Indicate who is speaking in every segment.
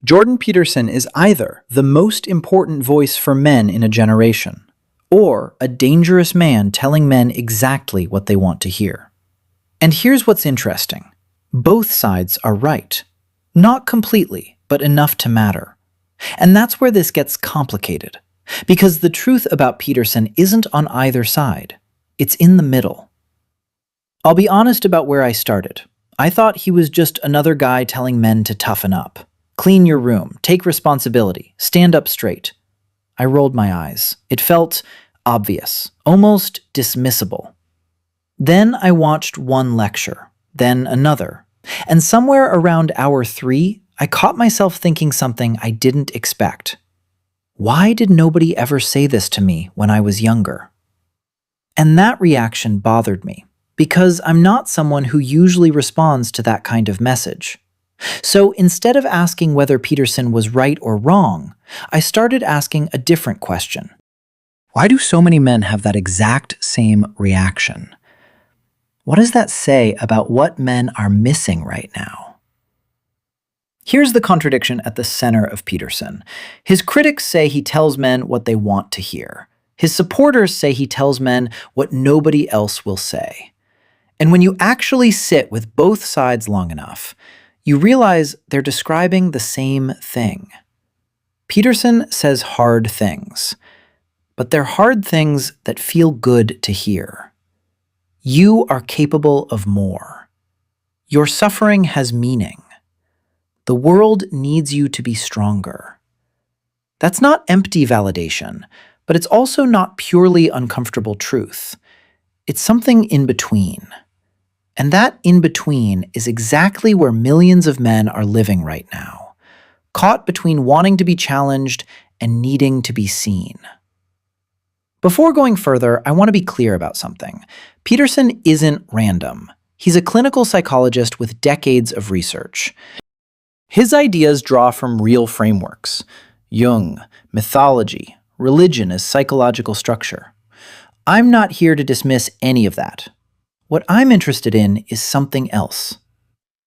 Speaker 1: Jordan Peterson is either the most important voice for men in a generation, or a dangerous man telling men exactly what they want to hear. And here's what's interesting. Both sides are right. Not completely, but enough to matter. And that's where this gets complicated, because the truth about Peterson isn't on either side. It's in the middle. I'll be honest about where I started. I thought he was just another guy telling men to toughen up. Clean your room, take responsibility, stand up straight. I rolled my eyes. It felt obvious, almost dismissible. Then I watched one lecture, then another, and somewhere around hour 3, I caught myself thinking something I didn't expect. Why did nobody ever say this to me when I was younger? And that reaction bothered me, because I'm not someone who usually responds to that kind of message. So instead of asking whether Peterson was right or wrong, I started asking a different question. Why do so many men have that exact same reaction? What does that say about what men are missing right now? Here's the contradiction at the center of Peterson. His critics say he tells men what they want to hear. His supporters say he tells men what nobody else will say. And when you actually sit with both sides long enough, you realize they're describing the same thing. Peterson says hard things, but they're hard things that feel good to hear. You are capable of more. Your suffering has meaning. The world needs you to be stronger. That's not empty validation, but it's also not purely uncomfortable truth. It's something in between. And that in-between is exactly where millions of men are living right now, caught between wanting to be challenged and needing to be seen. Before going further, I want to be clear about something. Peterson isn't random. He's a clinical psychologist with decades of research. His ideas draw from real frameworks: Jung, mythology, religion as psychological structure. I'm not here to dismiss any of that. What I'm interested in is something else.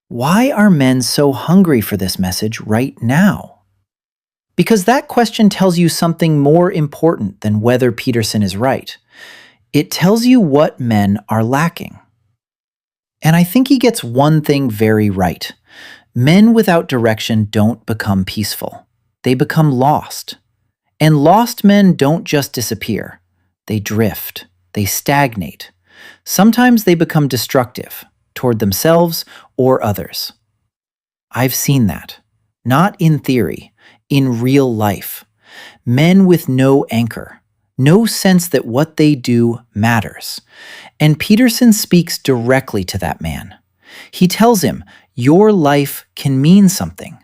Speaker 1: Why are men so hungry for this message right now? Because that question tells you something more important than whether Peterson is right. It tells you what men are lacking. And I think he gets one thing very right. Men without direction don't become peaceful. They become lost. And lost men don't just disappear. They drift. They stagnate. Sometimes they become destructive toward themselves or others. I've seen that, not in theory, in real life. Men with no anchor, no sense that what they do matters. And Peterson speaks directly to that man. He tells him, your life can mean something,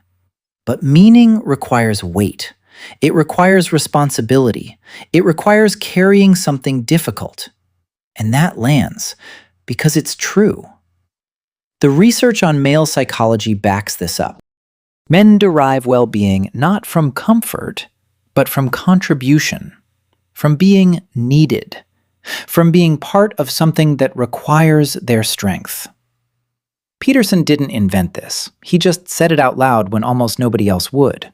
Speaker 1: but meaning requires weight. It requires responsibility. It requires carrying something difficult. And that lands because it's true. The research on male psychology backs this up. Men derive well-being not from comfort, but from contribution, from being needed, from being part of something that requires their strength. Peterson didn't invent this. He just said it out loud when almost nobody else would.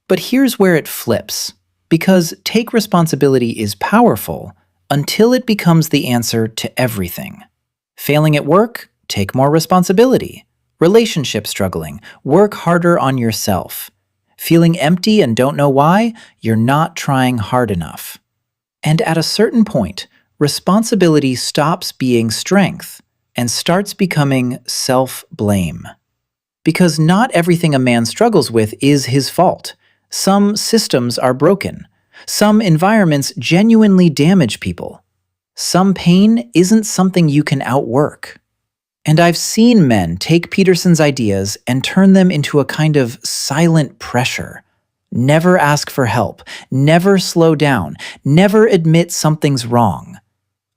Speaker 1: But here's where it flips, because take responsibility is powerful until it becomes the answer to everything. Failing at work? Take more responsibility. Relationship struggling? Work harder on yourself. Feeling empty and don't know why? You're not trying hard enough. And at a certain point, responsibility stops being strength and starts becoming self-blame. Because not everything a man struggles with is his fault. Some systems are broken. Some environments genuinely damage people. Some pain isn't something you can outwork. And I've seen men take Peterson's ideas and turn them into a kind of silent pressure. Never ask for help, never slow down, never admit something's wrong,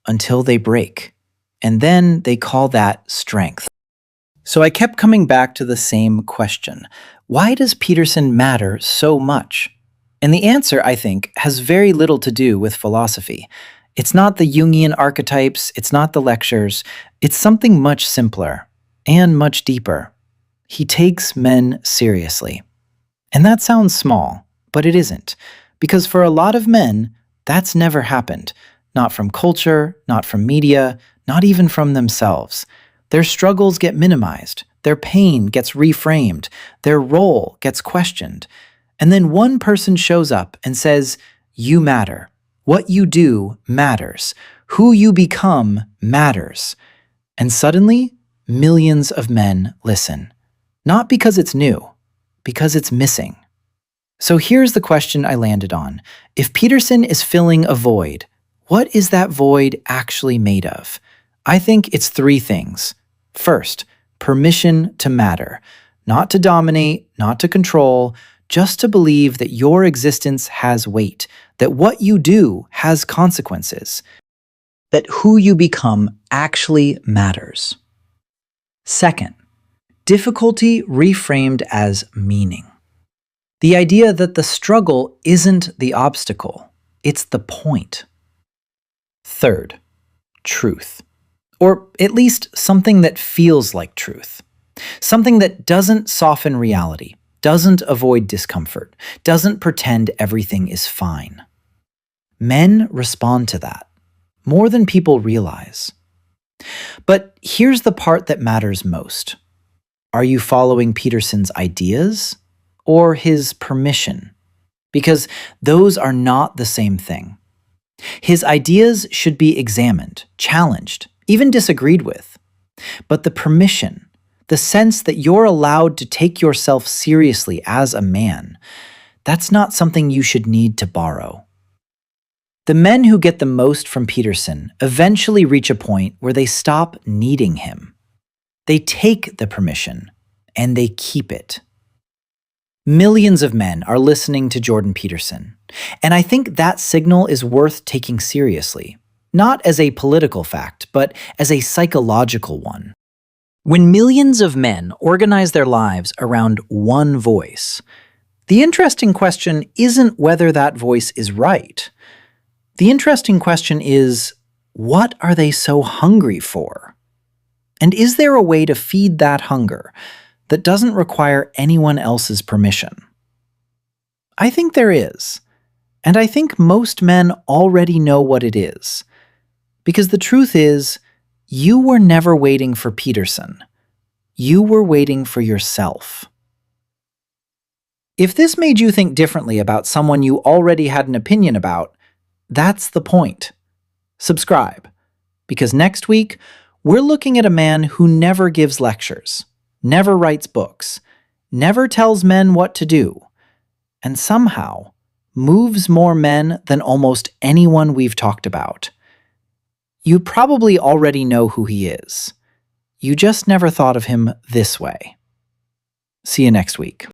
Speaker 1: until they break. And then they call that strength. So I kept coming back to the same question. Why does Peterson matter so much? And the answer, I think, has very little to do with philosophy. It's not the Jungian archetypes, it's not the lectures, it's something much simpler and much deeper. He takes men seriously. And that sounds small, but it isn't. Because for a lot of men, that's never happened. Not from culture, not from media, not even from themselves. Their struggles get minimized, their pain gets reframed, their role gets questioned. And then one person shows up and says, "You matter. What you do matters. Who you become matters." And suddenly, millions of men listen. Not because it's new, because it's missing. So here's the question I landed on. If Peterson is filling a void, what is that void actually made of? I think it's three things. First, permission to matter. Not to dominate, not to control, just to believe that your existence has weight, that what you do has consequences, that who you become actually matters. Second, difficulty reframed as meaning. The idea that the struggle isn't the obstacle, it's the point. Third, truth. Or at least something that feels like truth. Something that doesn't soften reality, doesn't avoid discomfort, doesn't pretend everything is fine. Men respond to that, more than people realize. But here's the part that matters most. Are you following Peterson's ideas or his permission? Because those are not the same thing. His ideas should be examined, challenged, even disagreed with. But the permission, the sense that you're allowed to take yourself seriously as a man, that's not something you should need to borrow. The men who get the most from Peterson eventually reach a point where they stop needing him. They take the permission, and they keep it. Millions of men are listening to Jordan Peterson, and I think that signal is worth taking seriously, not as a political fact, but as a psychological one. When millions of men organize their lives around one voice, the interesting question isn't whether that voice is right. The interesting question is, what are they so hungry for? And is there a way to feed that hunger that doesn't require anyone else's permission? I think there is. And I think most men already know what it is. Because the truth is, you were never waiting for Peterson. You were waiting for yourself. If this made you think differently about someone you already had an opinion about, that's the point. Subscribe. Because next week, we're looking at a man who never gives lectures, never writes books, never tells men what to do, and somehow moves more men than almost anyone we've talked about. You probably already know who he is. You just never thought of him this way. See you next week.